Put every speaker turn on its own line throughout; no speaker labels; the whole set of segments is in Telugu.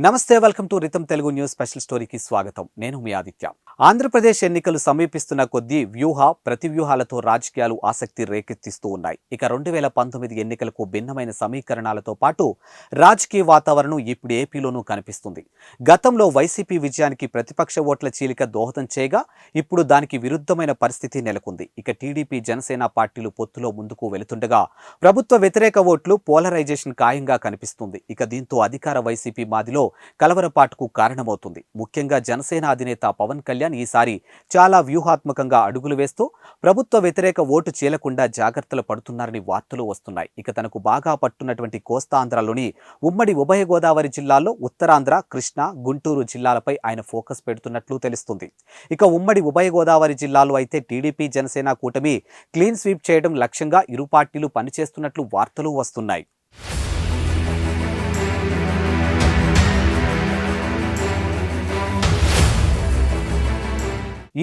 నమస్తే, welcome to rhythm Telugu news special స్టోరీకి స్వాగతం. నేను మీ ఆదిత్య. ఆంధ్రప్రదేశ్ ఎన్నికలు సమీపిస్తున్న కొద్దీ ప్రతివ్యూహాలతో రాజకీయాలు ఆసక్తి రేకెత్తిస్తూ ఉన్నాయి. ఇక 2019 ఎన్నికలకు భిన్నమైన సమీకరణాలతో పాటు రాజకీయ వాతావరణం ఇప్పుడు ఏపీలోనూ కనిపిస్తుంది. గతంలో వైసీపీ విజయానికి ప్రతిపక్ష ఓట్ల చీలిక దోహదం చేయగా ఇప్పుడు దానికి విరుద్ధమైన పరిస్థితి నెలకొంది. ఇక టీడీపీ జనసేన పార్టీలు పొత్తులో ముందుకు వెళుతుండగా ప్రభుత్వ వ్యతిరేక ఓట్లు పోలరైజేషన్ ఖాయంగా కనిపిస్తుంది. ఇక దీంతో అధికార వైసీపీ మాదిలో కలవరపాటుకు కారణమవుతుంది. ముఖ్యంగా జనసేన అధినేత పవన్ కళ్యాణ్ ఈసారి చాలా వ్యూహాత్మకంగా అడుగులు వేస్తూ ప్రభుత్వ వ్యతిరేక ఓటు చీలకుండా జాగ్రత్తలు పడుతున్నారని వార్తలు వస్తున్నాయి. ఇక తనకు బాగా పట్టున్నటువంటి కోస్తాంధ్రలోని ఉమ్మడి ఉభయ గోదావరి జిల్లాల్లో ఉత్తరాంధ్ర, కృష్ణా, గుంటూరు జిల్లాలపై ఆయన ఫోకస్ పెడుతున్నట్లు తెలుస్తుంది. ఇక ఉమ్మడి ఉభయ గోదావరి జిల్లాలో అయితే టీడీపీ జనసేన కూటమి క్లీన్ స్వీప్ చేయడం లక్ష్యంగా ఇరు పార్టీలు పనిచేస్తున్నట్లు వార్తలు వస్తున్నాయి.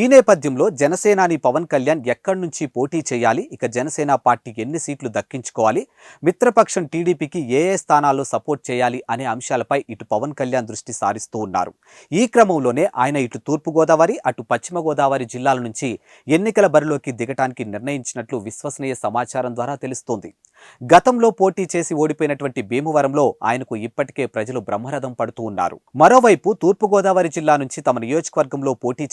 ఈ నేపథ్యంలో జనసేనాని పవన్ కళ్యాణ్ ఎక్కడి నుంచి పోటీ చేయాలి, ఇక జనసేన పార్టీకి ఎన్ని సీట్లు దక్కించుకోవాలి, మిత్రపక్షం టీడీపీకి ఏ స్థానాల్లో సపోర్ట్ చేయాలి అనే అంశాలపై ఇటు పవన్ కళ్యాణ్ దృష్టి సారిస్తూ ఉన్నారు. ఈ క్రమంలోనే ఆయన ఇటు తూర్పుగోదావరి, అటు పశ్చిమ గోదావరి జిల్లాల నుంచి ఎన్నికల బరిలోకి దిగటానికి నిర్ణయించినట్లు విశ్వసనీయ సమాచారం ద్వారా తెలుస్తోంది. గతంలో పోటీ చేసి ఓడిపోయినటువంటి భీమవరంలో ఆయనకు ఇప్పటికే ప్రజలు బ్రహ్మరథం పడుతూ ఉన్నారు. మరోవైపు తూర్పుగోదావరి జిల్లా నుంచి తమ నియోజకవర్గంలో పోటీ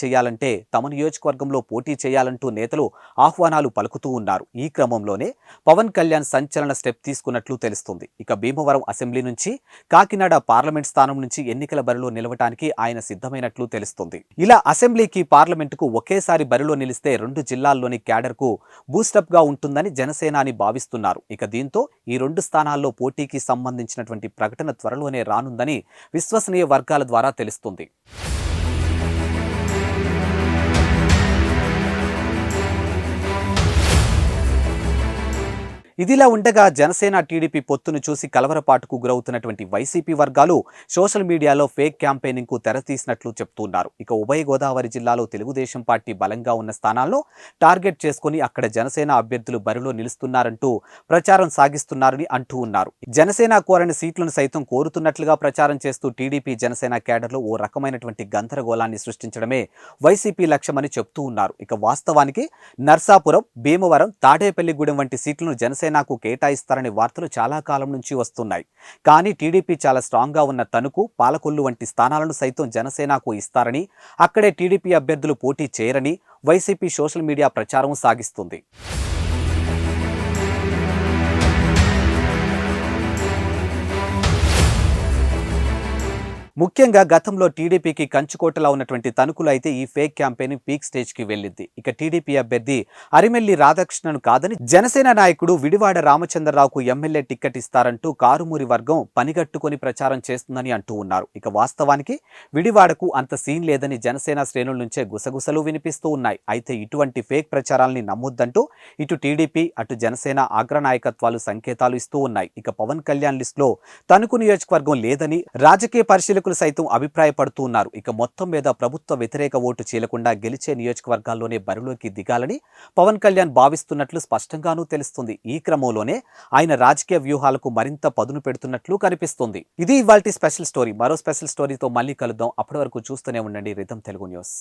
చేయాలంటూ నేతలు ఆహ్వానాలు పలుకుతూ ఉన్నారు. ఈ క్రమంలోనే పవన్ కళ్యాణ్ సంచలన స్టెప్ తీసుకున్నట్లు తెలుస్తుంది. ఇక భీమవరం అసెంబ్లీ నుంచి, కాకినాడ పార్లమెంట్ స్థానం నుంచి ఎన్నికల బరిలో నిలవటానికి ఆయన సిద్ధమైనట్లు తెలుస్తుంది. ఇలా అసెంబ్లీకి, పార్లమెంటుకు ఒకేసారి బరిలో నిలిస్తే 2 జిల్లాల్లోని క్యాడర్కు బూస్టప్ గా ఉంటుందని జనసేనాని భావిస్తున్నారు. ఇక దీంతో ఈ 2 స్థానాల్లో పోటీకి సంబంధించినటువంటి ప్రకటన త్వరలోనే రానుందని విశ్వసనీయ వర్గాల ద్వారా తెలుస్తుంది. ఇదిలా ఉండగా జనసేన టీడీపీ పొత్తును చూసి కలవరపాటుకు గురవుతున్నటువంటి వైసీపీ వర్గాలు సోషల్ మీడియాలో ఫేక్ క్యాంపెయినింగ్ కు తెరతీసినట్లు చెప్తున్నారు. ఇక ఉభయ గోదావరి జిల్లాలో తెలుగుదేశం పార్టీ బలంగా ఉన్న స్థానాల్లో టార్గెట్ చేసుకుని అక్కడ జనసేన అభ్యర్థులు బరిలో నిలుస్తున్నారంటూ ప్రచారం సాగిస్తున్నారని అంటూ ఉన్నారు. జనసేన కోరని సీట్లను సైతం కోరుతున్నట్లుగా ప్రచారం చేస్తూ టీడీపీ జనసేన కేడర్లో ఓ రకమైనటువంటి గందరగోళాన్ని సృష్టించడమే వైసీపీ లక్ష్యమని చెప్తూ ఉన్నారు. ఇక వాస్తవానికి నర్సాపురం, భీమవరం, తాడేపల్లిగూడెం వంటి సీట్లను జనసేనకు కేటాయిస్తారనే వార్తలు చాలా కాలం నుంచి వస్తున్నాయి. కానీ టీడీపీ చాలా స్ట్రాంగ్ గా ఉన్న తణుకు, పాలకొల్లు వంటి స్థానాలను సైతం జనసేనకు ఇస్తారని, అక్కడే టీడీపీ అభ్యర్థులు పోటీ చేయరని వైసీపీ సోషల్ మీడియా ప్రచారం సాగిస్తుంది. ముఖ్యంగా గతంలో టీడీపీకి కంచుకోటలా ఉన్నటువంటి తణుకులో అయితే ఈ ఫేక్ క్యాంపెయిన్ పీక్ స్టేజ్ కి వెళ్ళింది. ఇక టీడీపీ అభ్యర్థి అరిమెల్లి రాధాకృష్ణను కాదని జనసేన నాయకుడు విడివాడ రామచంద్రరావుకు ఎమ్మెల్యే టికెట్ ఇస్తారంటూ కారుమూరి వర్గం పనిగట్టుకొని ప్రచారం చేస్తుందని అంటూ ఉన్నారు. ఇక వాస్తవానికి విడివాడకు అంత సీన్ లేదని జనసేన శ్రేణుల నుంచే గుసగుసలు వినిపిస్తూ ఉన్నాయి. అయితే ఇటువంటి ఫేక్ ప్రచారాలని నమ్మొద్దంటూ ఇటు టీడీపీ, అటు జనసేన అగ్రనాయకత్వాలు సంకేతాలు ఇస్తూ ఉన్నాయి. ఇక పవన్ కళ్యాణ్ లిస్ట్ లో తణుకు నియోజకవర్గం లేదని రాజకీయ పరిశీలకులు సైతం అభిప్రాయపడుతూ ఉన్నారు. ఇక మొత్తం మీద ప్రభుత్వ వ్యతిరేక ఓటు చీలకుండా గెలిచే నియోజకవర్గాల్లోనే బరిలోకి దిగాలని పవన్ కళ్యాణ్ భావిస్తున్నట్లు స్పష్టంగానూ తెలుస్తుంది. ఈ క్రమంలోనే ఆయన రాజకీయ వ్యూహాలకు మరింత పదును పెడుతున్నట్లు కనిపిస్తుంది. ఇది ఇవాల్టి స్పెషల్ స్టోరీ. మరో స్పెషల్ స్టోరీతో మళ్ళీ కలుద్దాం. అప్పటి వరకు చూస్తూనే ఉండండి రితం తెలుగు న్యూస్.